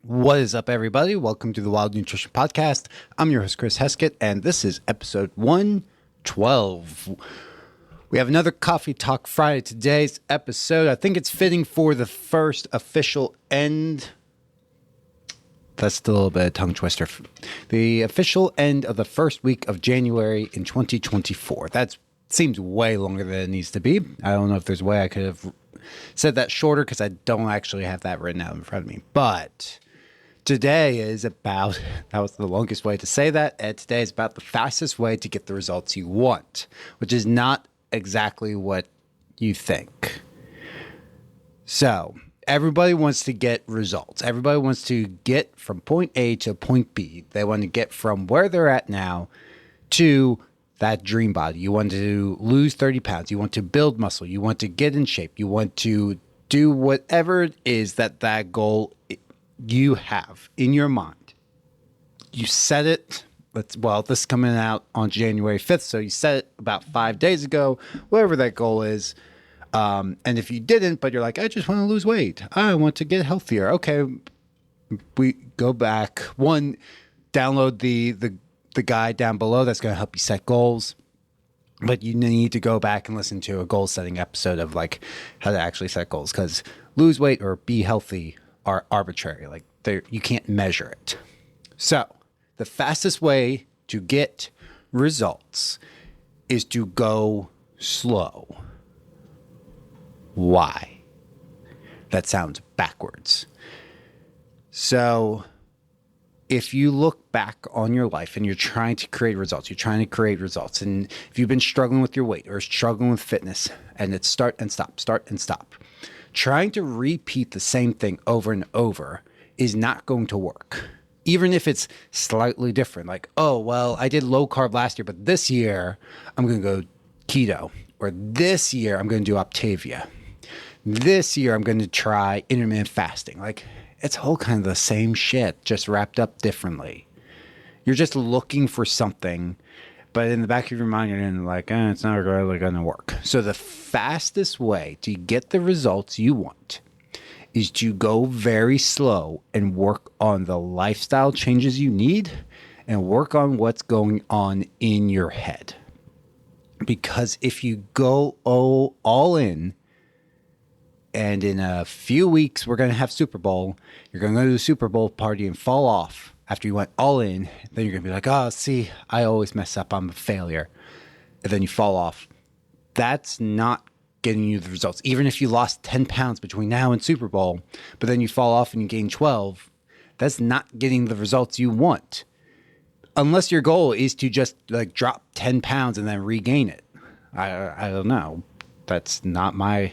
What is up, everybody? Welcome to the Wild Nutrition Podcast. I'm your host, Chris Heskett, and this is episode 112. We have another Coffee Talk Friday. Today's episode, I think it's fitting for the first official end. That's still a little bit of a tongue twister. The official end of the first week of January in 2024. That seems way longer than it needs to be. I don't know if there's a way I could have said that shorter because I don't actually have that written out in front of me. But today is about, that was the longest way to say that, and today is about the fastest way to get the results you want, which is not exactly what you think. So, everybody wants to get results. Everybody wants to get from point A to point B. They want to get from where they're at now to that dream body. You want to lose 30 pounds. You want to build muscle. You want to get in shape. You want to do whatever it is that goal you have in your mind. You set it. This is coming out on January 5th, so you set it about 5 days ago, whatever that goal is. And if you didn't, but you're like, I just want to lose weight. I want to get healthier. Okay, we go back. One, download the guide down below that's going to help you set goals. But you need to go back and listen to a goal setting episode of like how to actually set goals, because lose weight or be healthy are arbitrary. Like you can't measure it. So the fastest way to get results is to go slow. Why? That sounds backwards. So if you look back on your life and you're trying to create results, and if you've been struggling with your weight or struggling with fitness, and it's start and stop, trying to repeat the same thing over and over is not going to work. Even if it's slightly different, like, oh, well, I did low carb last year, but this year I'm going to go keto, or this year I'm going to do Optavia. This year I'm going to try intermittent fasting. Like, it's all kind of the same shit, just wrapped up differently. You're just looking for something, but in the back of your mind, you're like, it's not really going to work. So the fastest way to get the results you want is to go very slow and work on the lifestyle changes you need and work on what's going on in your head. Because if you go all in, and in a few weeks, we're going to have Super Bowl. You're going to go to the Super Bowl party and fall off after you went all in. Then you're going to be like, oh, see, I always mess up. I'm a failure. And then you fall off. That's not getting you the results. Even if you lost 10 pounds between now and Super Bowl, but then you fall off and you gain 12, that's not getting the results you want. Unless your goal is to just like drop 10 pounds and then regain it. I don't know. That's not my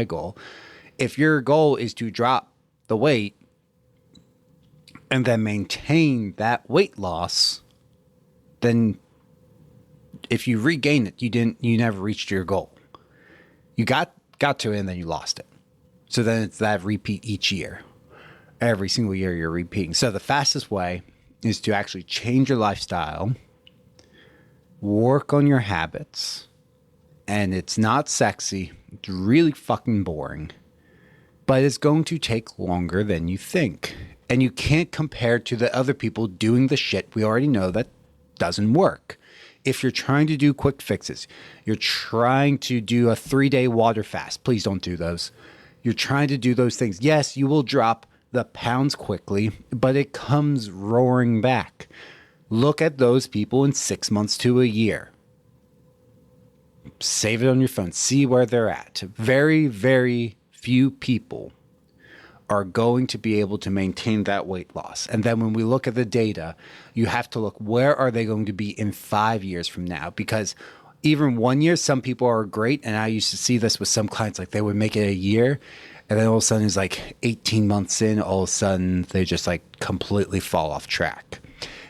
goal. If your goal is to drop the weight and then maintain that weight loss, then if you regain it, you never reached your goal. You got to it and then you lost it. So then it's that repeat each year. Every single year you're repeating. So the fastest way is to actually change your lifestyle, work on your habits, and it's not sexy. It's really fucking boring, but it's going to take longer than you think. And you can't compare to the other people doing the shit we already know that doesn't work. If you're trying to do quick fixes, you're trying to do a 3-day water fast, please don't do those. You're trying to do those things. Yes, you will drop the pounds quickly, but it comes roaring back. Look at those people in 6 months to a year. Save it on your phone. See where they're at. Very, very few people are going to be able to maintain that weight loss. And then when we look at the data, you have to look, where are they going to be in 5 years from now? Because even 1 year, some people are great. And I used to see this with some clients, like they would make it a year. And then all of a sudden it's like 18 months in, all of a sudden they just like completely fall off track.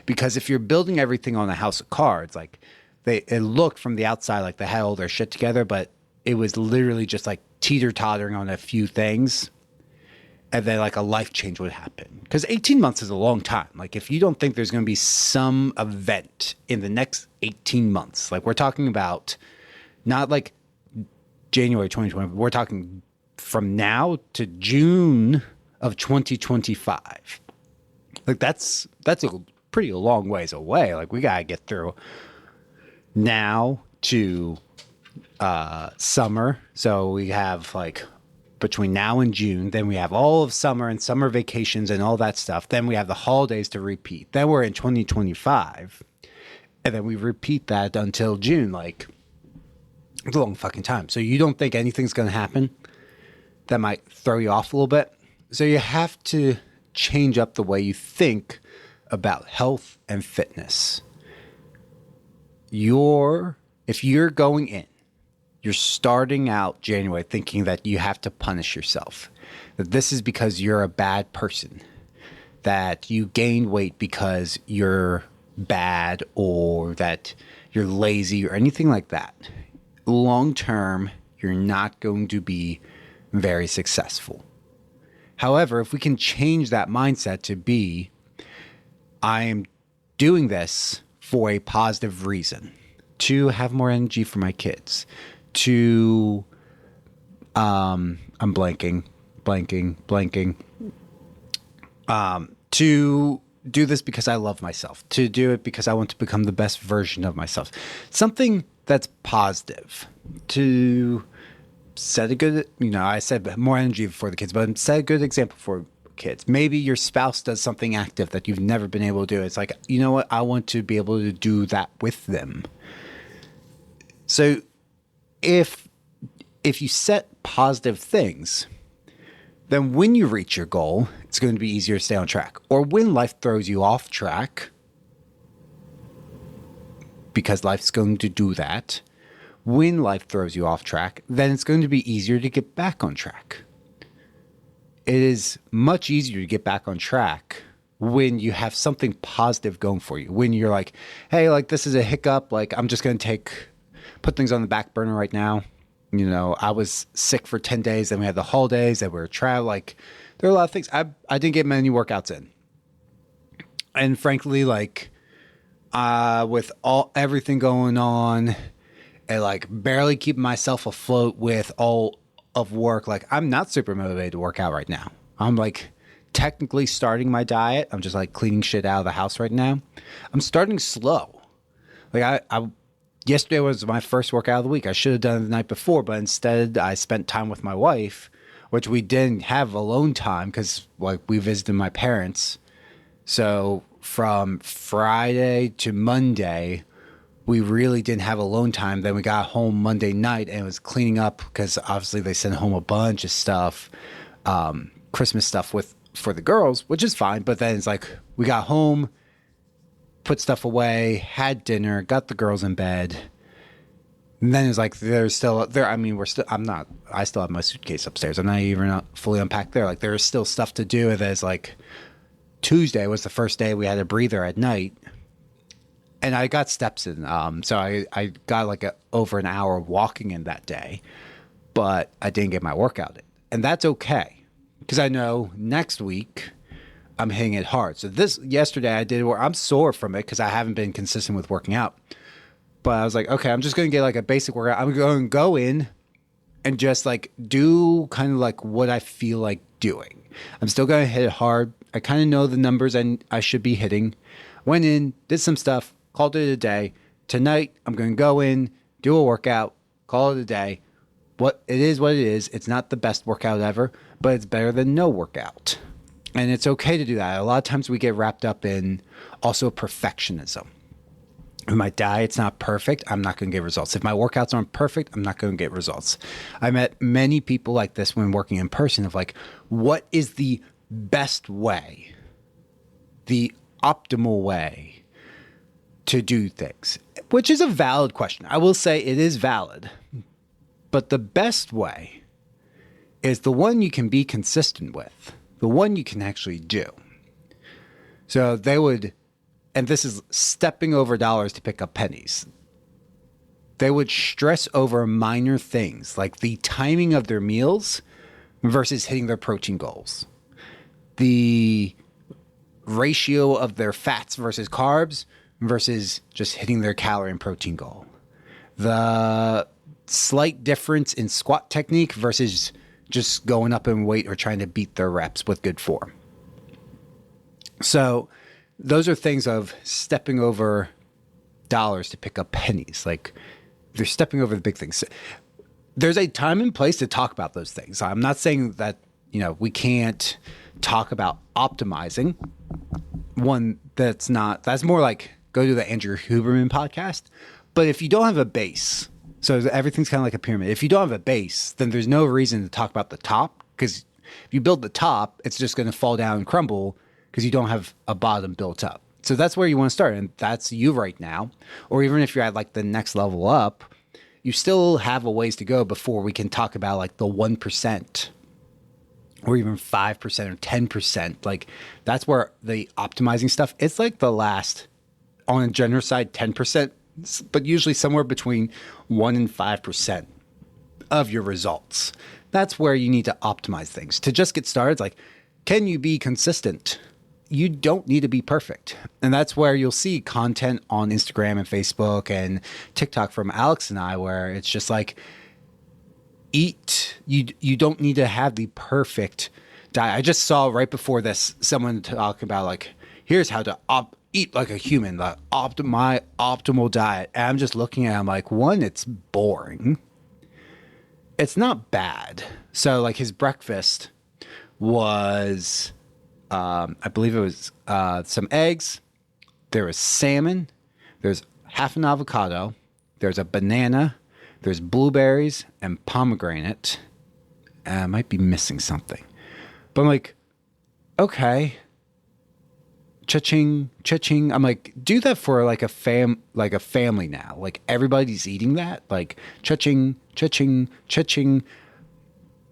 Because if you're building everything on a house of cards, like it looked from the outside like they had all their shit together, but it was literally just like teeter-tottering on a few things. And then like a life change would happen. Because 18 months is a long time. Like if you don't think there's going to be some event in the next 18 months, like we're talking about not like January 2020, we're talking from now to June of 2025. Like that's a pretty long ways away. Like we gotta get through now to summer. So we have like between now and June, then we have all of summer and summer vacations and all that stuff. Then we have the holidays to repeat. Then we're in 2025. And then we repeat that until June. Like, it's a long fucking time. So you don't think anything's going to happen that might throw you off a little bit. So you have to change up the way you think about health and fitness. If you're going in, you're starting out January thinking that you have to punish yourself, that this is because you're a bad person, that you gained weight because you're bad or that you're lazy or anything like that. Long term, you're not going to be very successful. However, if we can change that mindset to be, I am doing this for a positive reason, to have more energy for my kids, to I'm blanking, to do this because I love myself, to do it because I want to become the best version of myself. Something that's positive, to set a good, I said more energy for the kids, but set a good example for kids. Maybe your spouse does something active that you've never been able to do. It's like, you know what? I want to be able to do that with them. So if you set positive things, then when you reach your goal, it's going to be easier to stay on track. Or when life throws you off track, because life's going to do that, when life throws you off track, then it's going to be easier to get back on track. It is much easier to get back on track when you have something positive going for you. When you're like, hey, like this is a hiccup, like I'm just going to put things on the back burner right now. I was sick for 10 days, then we had the holidays, then we were traveling. Like, there are a lot of things. I didn't get many workouts in. And frankly, like, with everything going on and like barely keeping myself afloat with all of work, like I'm not super motivated to work out right now. I'm like technically starting my diet. I'm just like cleaning shit out of the house right now. I'm starting slow. Like yesterday was my first workout of the week. I should have done it the night before, but instead I spent time with my wife, which we didn't have alone time because like we visited my parents. So from Friday to Monday, we really didn't have alone time. Then we got home Monday night and it was cleaning up because obviously they sent home a bunch of stuff, Christmas stuff for the girls, which is fine. But then it's like we got home, put stuff away, had dinner, got the girls in bed. And then it's like, there's still there. I mean, I still have my suitcase upstairs. I'm not even fully unpacked there. Like there's still stuff to do. There's like Tuesday was the first day we had a breather at night and I got steps in. So I got like over an hour of walking in that day, but I didn't get my workout in, and that's okay. Cause I know next week I'm hitting it hard. So yesterday I did where I'm sore from it because I haven't been consistent with working out. But I was like, okay, I'm just going to get like a basic workout. I'm going to go in and just like do kind of like what I feel like doing. I'm still going to hit it hard. I kind of know the numbers I should be hitting. Went in, did some stuff, called it a day. Tonight I'm going to go in, do a workout, call it a day. What it is. It's not the best workout ever, but it's better than no workout. And it's okay to do that. A lot of times we get wrapped up in also perfectionism. If my diet's not perfect, I'm not going to get results. If my workouts aren't perfect, I'm not going to get results. I met many people like this when working in person of like, what is the best way, the optimal way to do things? Which is a valid question. I will say it is valid. But the best way is the one you can be consistent with. The one you can actually do. So they would, and this is stepping over dollars to pick up pennies. They would stress over minor things like the timing of their meals versus hitting their protein goals. The ratio of their fats versus carbs versus just hitting their calorie and protein goal. The slight difference in squat technique versus just going up in weight or trying to beat their reps with good form. So those are things of stepping over dollars to pick up pennies. Like they're stepping over the big things. There's a time and place to talk about those things. I'm not saying that, we can't talk about optimizing. That's more like go to the Andrew Huberman podcast. But if you don't have a base, so everything's kind of like a pyramid. If you don't have a base, then there's no reason to talk about the top, because if you build the top, it's just going to fall down and crumble because you don't have a bottom built up. So that's where you want to start. And that's you right now. Or even if you're at like the next level up, you still have a ways to go before we can talk about like the 1% or even 5% or 10%. Like that's where the optimizing stuff, it's like the last, on a generous side, 10%, but usually somewhere between 1 and 5% of your results. That's where you need to optimize things. To just get started, it's like, can you be consistent? You don't need to be perfect. And that's where you'll see content on Instagram and Facebook and TikTok from Alex and I, where it's just like, eat. You don't need to have the perfect diet. I just saw right before this someone talk about like, here's how to eat like a human, my optimal diet. And I'm just looking at him like, one, it's boring. It's not bad. So like his breakfast was, I believe it was some eggs. There was salmon. There's half an avocado. There's a banana. There's blueberries and pomegranate. I might be missing something. But I'm like, okay. Cha-ching, cha-ching. I'm like, do that for like a family now. Like everybody's eating that. Like cha-ching, cha-ching, cha-ching.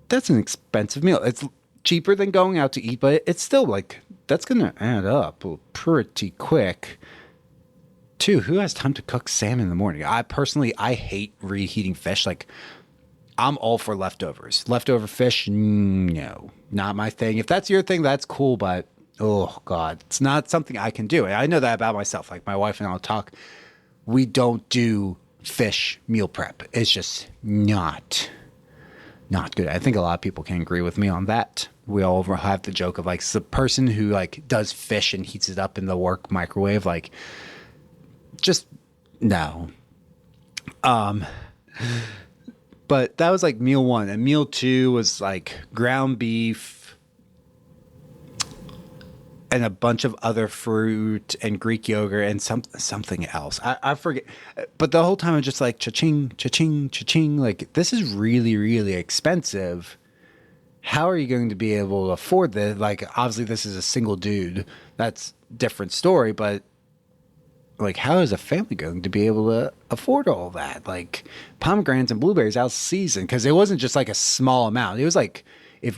That's an expensive meal. It's cheaper than going out to eat, but it's still like, that's going to add up pretty quick. Two, who has time to cook salmon in the morning? I hate reheating fish. Like, I'm all for leftovers. Leftover fish, no, not my thing. If that's your thing, that's cool, but oh God, it's not something I can do. And I know that about myself. Like my wife and I'll talk, we don't do fish meal prep. It's just not good. I think a lot of people can agree with me on that. We all have the joke of like the person who like does fish and heats it up in the work microwave, like just no. But that was like meal one, and meal two was like ground beef and a bunch of other fruit and Greek yogurt and something else. I forget. But the whole time I'm just like cha-ching, cha-ching, cha-ching. Like this is really, really expensive. How are you going to be able to afford this? Like obviously this is a single dude. That's a different story, but like, how is a family going to be able to afford all that? Like pomegranates and blueberries out of season. Cause it wasn't just like a small amount. It was like,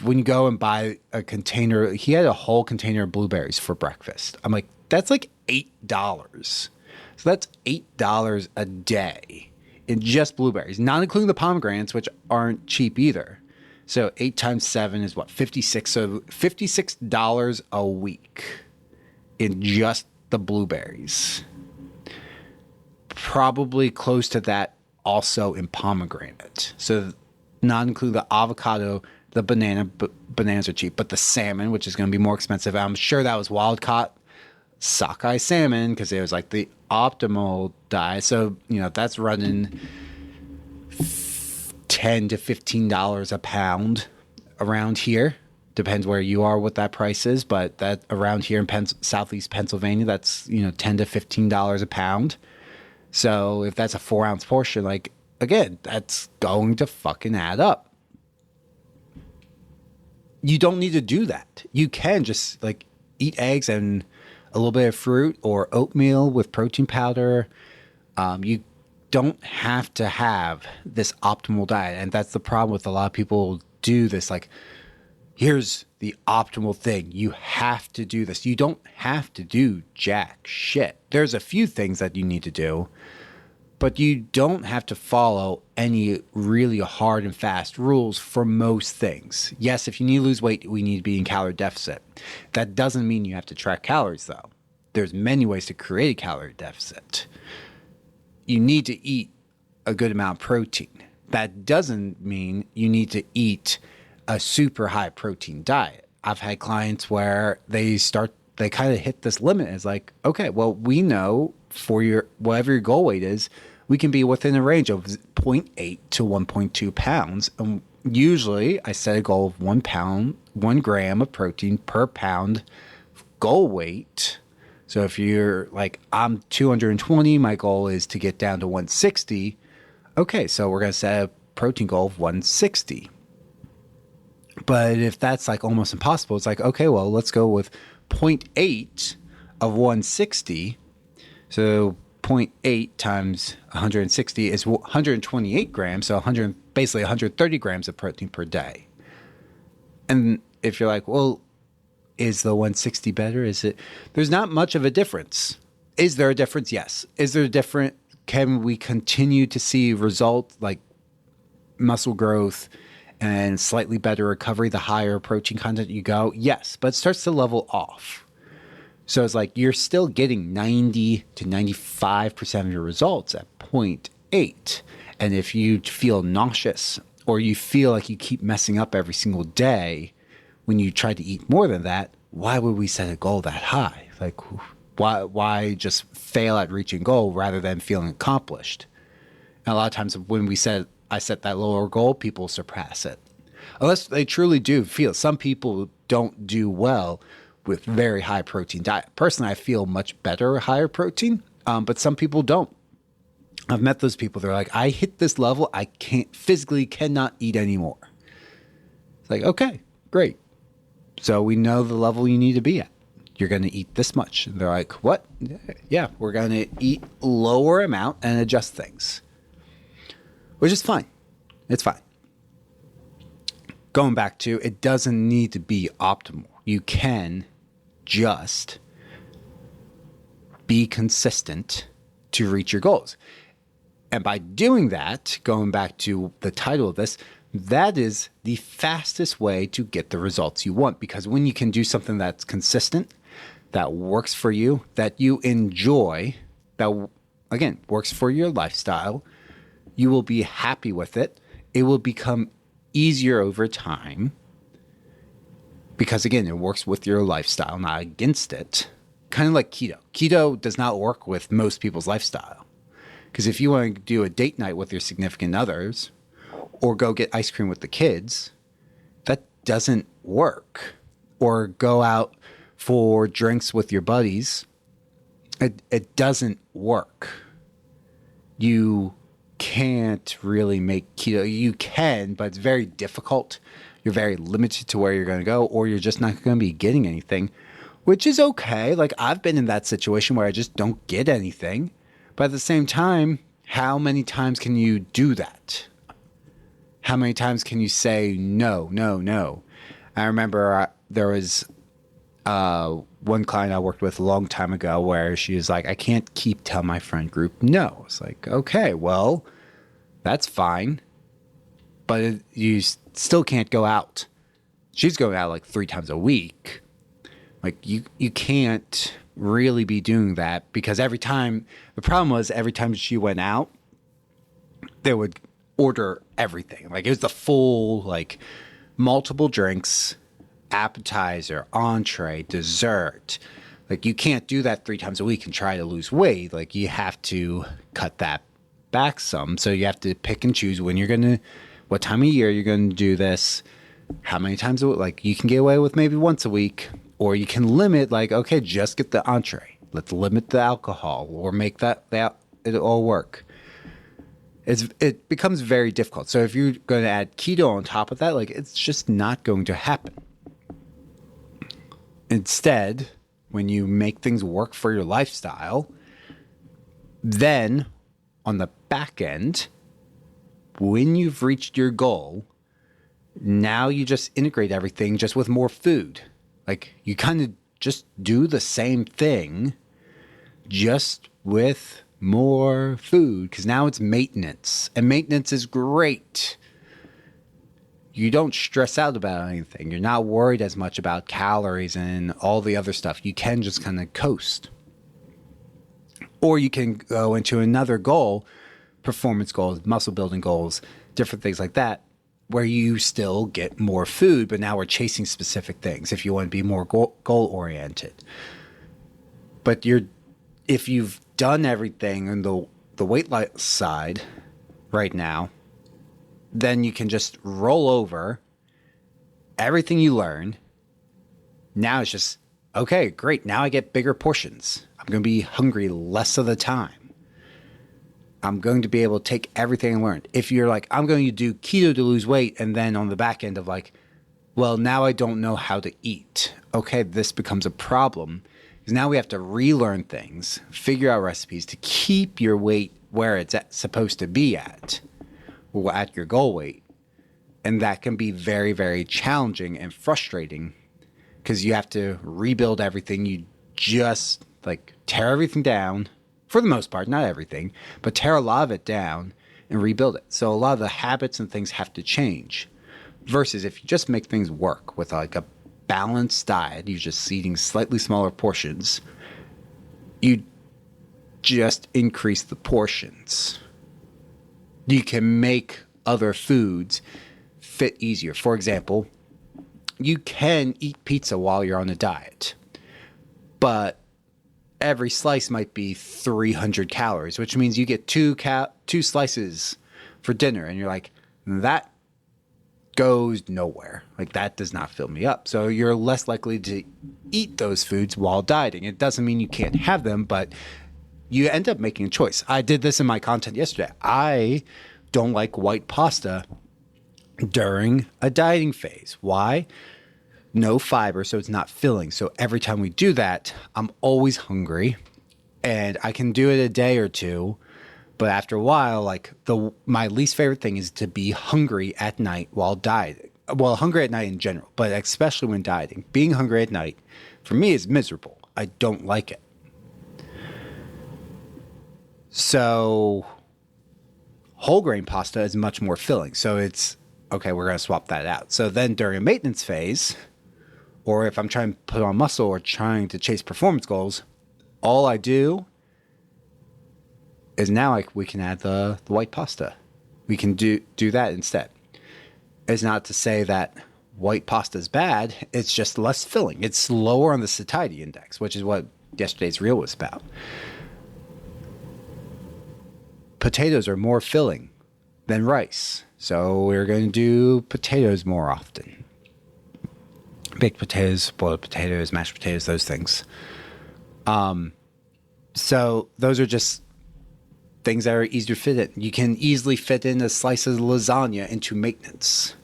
when you go and buy a container, he had a whole container of blueberries for breakfast. I'm like, that's like $8. So that's $8 a day in just blueberries, not including the pomegranates, which aren't cheap either. So 8 times 7 is what? 56. So $56 a week in just the blueberries. Probably close to that also in pomegranate. So not include the avocado, the bananas are cheap, but the salmon, which is going to be more expensive. I'm sure that was wild caught sockeye salmon because it was like the optimal diet. So, that's running $10 to $15 a pound around here. Depends where you are, what that price is, but that around here in Southeast Pennsylvania, that's, $10 to $15 a pound. So if that's a 4-ounce portion, like, again, that's going to fucking add up. You don't need to do that. You can just like eat eggs and a little bit of fruit or oatmeal with protein powder. You don't have to have this optimal diet. And that's the problem with a lot of people do this. Like, here's the optimal thing. You have to do this. You don't have to do jack shit. There's a few things that you need to do, but you don't have to follow any really hard and fast rules for most things. Yes, if you need to lose weight, we need to be in calorie deficit. That doesn't mean you have to track calories, though. There's many ways to create a calorie deficit. You need to eat a good amount of protein. That doesn't mean you need to eat a super high protein diet. I've had clients where they start they kind of hit this limit. It's like, okay, well, we know for your whatever your goal weight is, we can be within a range of 0.8 to 1.2 pounds. And usually I set a goal of 1 pound, 1 gram of protein per pound goal weight. So if you're like, I'm 220, my goal is to get down to 160. Okay, so we're going to set a protein goal of 160. But if that's like almost impossible, it's like, okay, well, let's go with 0.8 of 160. So 0.8 times 160 is 128 grams. So basically 130 grams of protein per day. And if you're like, well, is the 160 better? Is it? There's not much of a difference. Is there a difference? Yes. Is there a difference? Can we continue to see results like muscle growth and slightly better recovery the higher protein content you go? Yes, but it starts to level off. So it's like you're still getting 90 to 95% of your results at 0.8. And if you feel nauseous or you feel like you keep messing up every single day when you try to eat more than that, why would we set a goal that high? Like, why just fail at reaching goal rather than feeling accomplished? And a lot of times when I set that lower goal, people surpass it. Unless they truly do feel. Some people don't do well with very high protein diet. Personally, I feel much better with higher protein, but some people don't. I've met those people. They're like, I hit this level, I physically cannot eat anymore. It's like, okay, great. So we know the level you need to be at. You're going to eat this much. And they're like, what? Yeah, we're going to eat lower amount and adjust things, which is fine. It's fine. Going back to, it doesn't need to be optimal. You can just be consistent to reach your goals. And by doing that, going back to the title of this, that is the fastest way to get the results you want. Because when you can do something that's consistent, that works for you, that you enjoy, that, again, works for your lifestyle, you will be happy with it. It will become easier over time. Because, again, it works with your lifestyle, not against it. Kind of like keto. Keto does not work with most people's lifestyle. Because if you want to do a date night with your significant others, or go get ice cream with the kids, that doesn't work. Or go out for drinks with your buddies, it doesn't work. You can't really make keto. You can, but it's very difficult. You're very limited to where you're going to go, or you're just not going to be getting anything, which is okay. Like, I've been in that situation where I just don't get anything. But at the same time, how many times can you do that? How many times can you say no, no, no? I remember there was one client I worked with a long time ago where she was like, I can't keep telling my friend group no. It's like, okay, well, that's fine. But you still can't go out. She's going out like 3 times a week. Like, you can't really be doing that, because the problem was every time she went out, they would order everything. Like, it was the full, like, multiple drinks, appetizer, entree, dessert. Like, you can't do that 3 times a week and try to lose weight. Like, you have to cut that back some. So you have to pick and choose what time of year you're going to do this, how many times, like, you can get away with maybe once a week, or you can limit, like, okay, just get the entree. Let's limit the alcohol, or make that it all work. It becomes very difficult. So if you're going to add keto on top of that, like, it's just not going to happen. Instead, when you make things work for your lifestyle, then on the back end, when you've reached your goal, now you just integrate everything just with more food. Like, you kind of just do the same thing, just with more food, because now it's maintenance, and maintenance is great. You don't stress out about anything. You're not worried as much about calories and all the other stuff. You can just kind of coast. Or you can go into another goal, performance goals, muscle building goals, different things like that, where you still get more food, but now we're chasing specific things if you want to be more goal oriented. But if you've done everything on the weight loss side right now, then you can just roll over everything you learn. Now it's just, okay, great. Now I get bigger portions. I'm going to be hungry less of the time. I'm going to be able to take everything I learned. If you're like, I'm going to do keto to lose weight, and then on the back end of like, well, now I don't know how to eat. Okay, this becomes a problem because now we have to relearn things, figure out recipes to keep your weight where it's supposed to be at your goal weight. And that can be very, very challenging and frustrating because you have to rebuild everything. You just like tear everything down. For the most part, not everything, but tear a lot of it down and rebuild it. So a lot of the habits and things have to change. Versus if you just make things work with like a balanced diet, you're just eating slightly smaller portions, you just increase the portions. You can make other foods fit easier. For example, you can eat pizza while you're on a diet, but every slice might be 300 calories, which means you get two slices for dinner. And you're like, that goes nowhere. Like that does not fill me up. So you're less likely to eat those foods while dieting. It doesn't mean you can't have them, but you end up making a choice. I did this in my content yesterday. I don't like white pasta during a dieting phase. Why? No fiber, so it's not filling. So every time we do that, I'm always hungry, and I can do it a day or two, but after a while, like my least favorite thing is to be hungry at night while dieting. Well, hungry at night in general, but especially when dieting. Being hungry at night, for me, is miserable. I don't like it. So whole grain pasta is much more filling. So it's, okay, we're going to swap that out. So then during a maintenance phase, or if I'm trying to put on muscle or trying to chase performance goals, all I do is now we can add the white pasta. We can do that instead. It's not to say that white pasta is bad. It's just less filling. It's lower on the satiety index, which is what yesterday's reel was about. Potatoes are more filling than rice, so we're going to do potatoes more often. Baked potatoes, boiled potatoes, mashed potatoes, those things. So those are just things that are easier to fit in. You can easily fit in a slice of lasagna into maintenance.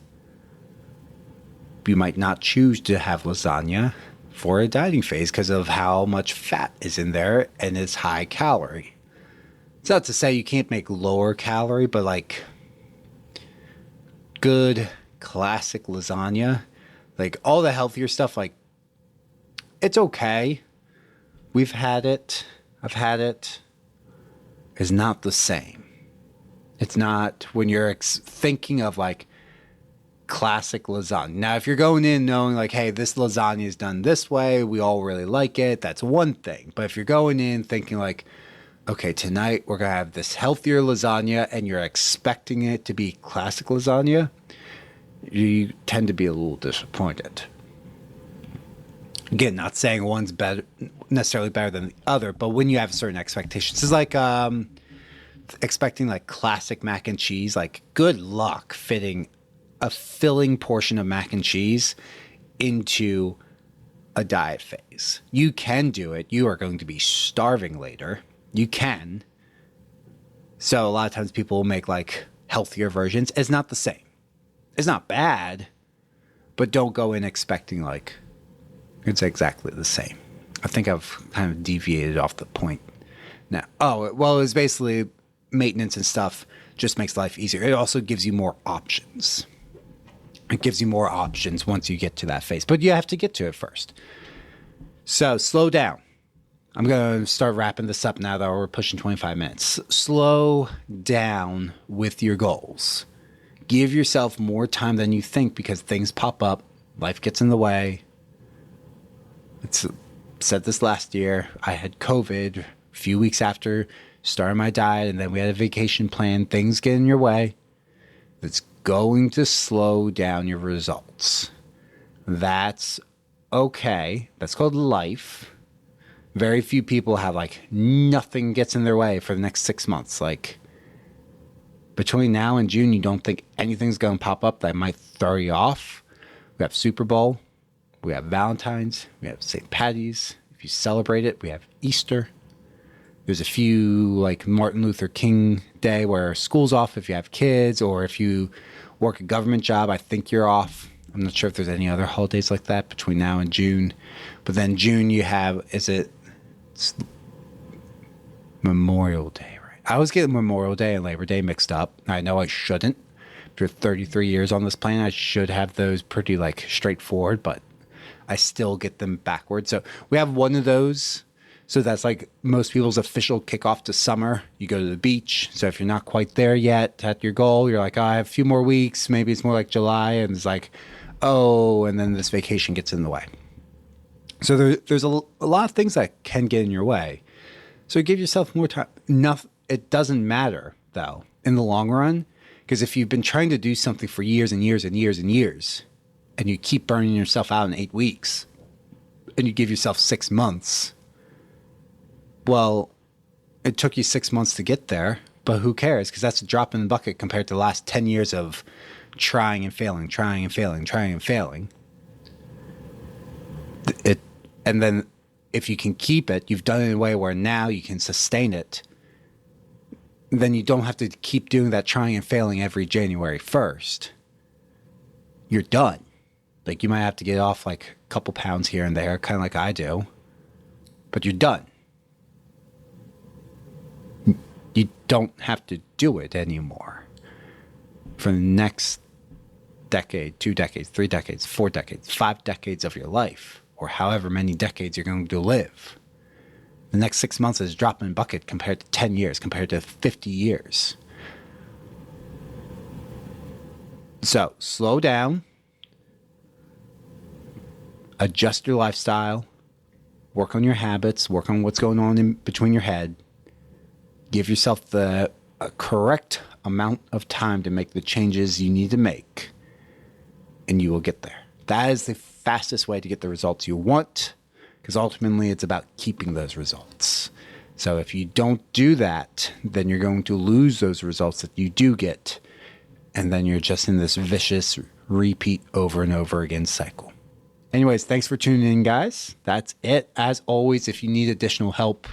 You might not choose to have lasagna for a dieting phase because of how much fat is in there and it's high calorie. It's not to say you can't make lower calorie, but like good classic lasagna, like all the healthier stuff, like it's okay. We've had it. I've had it. It's not the same. It's not when you're thinking of like classic lasagna. Now, if you're going in knowing like, hey, this lasagna is done this way, we all really like it, that's one thing. But if you're going in thinking like, okay, tonight we're going to have this healthier lasagna and you're expecting it to be classic lasagna, you tend to be a little disappointed. Again, not saying one's necessarily better than the other, but when you have certain expectations, it's like expecting like classic mac and cheese. Like, good luck fitting a filling portion of mac and cheese into a diet phase. You can do it. You are going to be starving later. You can. So a lot of times people will make like healthier versions. It's not the same. It's not bad, but don't go in expecting like it's exactly the same. I think I've kind of deviated off the point now. Oh, well, it's basically maintenance and stuff just makes life easier. It also gives you more options. It gives you more options once you get to that phase, but you have to get to it first. So slow down. I'm going to start wrapping this up now that we're pushing 25 minutes. Slow down with your goals. Give yourself more time than you think because things pop up. Life gets in the way. Said this last year. I had COVID a few weeks after starting my diet, and then we had a vacation plan. Things get in your way. It's going to slow down your results. That's okay. That's called life. Very few people have like nothing gets in their way for the next 6 months. Like between now and June, you don't think anything's going to pop up that might throw you off. We have Super Bowl. We have Valentine's. We have St. Patty's. If you celebrate it, we have Easter. There's a few like Martin Luther King Day where school's off if you have kids, or if you work a government job, I think you're off. I'm not sure if there's any other holidays like that between now and June. But then June you have, it's Memorial Day, right? I always get Memorial Day and Labor Day mixed up. I know I shouldn't. After 33 years on this planet, I should have those pretty like straightforward, but I still get them backwards. So we have one of those. So that's like most people's official kickoff to summer. You go to the beach. So if you're not quite there yet at your goal, you're like, oh, I have a few more weeks. Maybe it's more like July. And it's like, oh, and then this vacation gets in the way. So there's a lot of things that can get in your way. So give yourself more time. It doesn't matter, though, in the long run. Because if you've been trying to do something for years and years and years and years, and you keep burning yourself out in 8 weeks, and you give yourself 6 months, well, it took you 6 months to get there, but who cares? Because that's a drop in the bucket compared to the last 10 years of trying and failing, trying and failing, trying and failing. And then if you can keep it, you've done it in a way where now you can sustain it, then you don't have to keep doing that trying and failing every January 1st. You're done. Like you might have to get off like a couple pounds here and there, kind of like I do, but you're done. You don't have to do it anymore for the next decade, 2 decades, 3 decades, 4 decades, 5 decades of your life, or however many decades you're going to live. The next 6 months is a drop in a bucket compared to 10 years, compared to 50 years. So slow down, adjust your lifestyle, work on your habits, work on what's going on in between your head. Give yourself the correct amount of time to make the changes you need to make, and you will get there. That is the fastest way to get the results you want, because ultimately it's about keeping those results. So if you don't do that, then you're going to lose those results that you do get, and then you're just in this vicious repeat over and over again cycle. Anyways, thanks for tuning in, guys. That's it. As always, if you need additional help,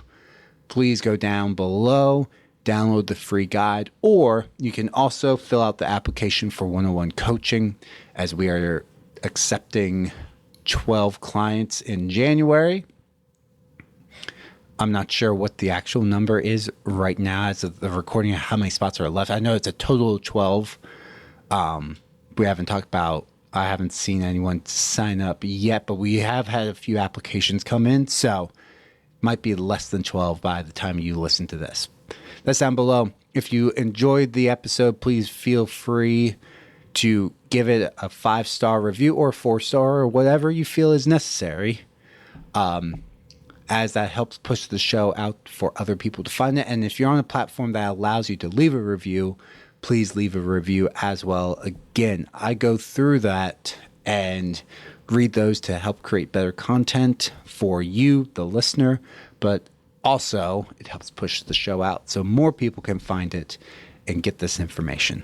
please go down below, download the free guide, or you can also fill out the application for one-on-one coaching, as we are accepting 12 clients in January. I'm not sure what the actual number is right now as of the recording, how many spots are left. I know it's a total of 12. We haven't talked about, I haven't seen anyone sign up yet, but we have had a few applications come in, so might be less than 12 by the time you listen to this. That's down below. If you enjoyed the episode, please feel free to give it a 5-star review or 4-star or whatever you feel is necessary, as that helps push the show out for other people to find it. And if you're on a platform that allows you to leave a review, please leave a review as well. Again, I go through that and read those to help create better content for you, the listener, but also it helps push the show out so more people can find it and get this information.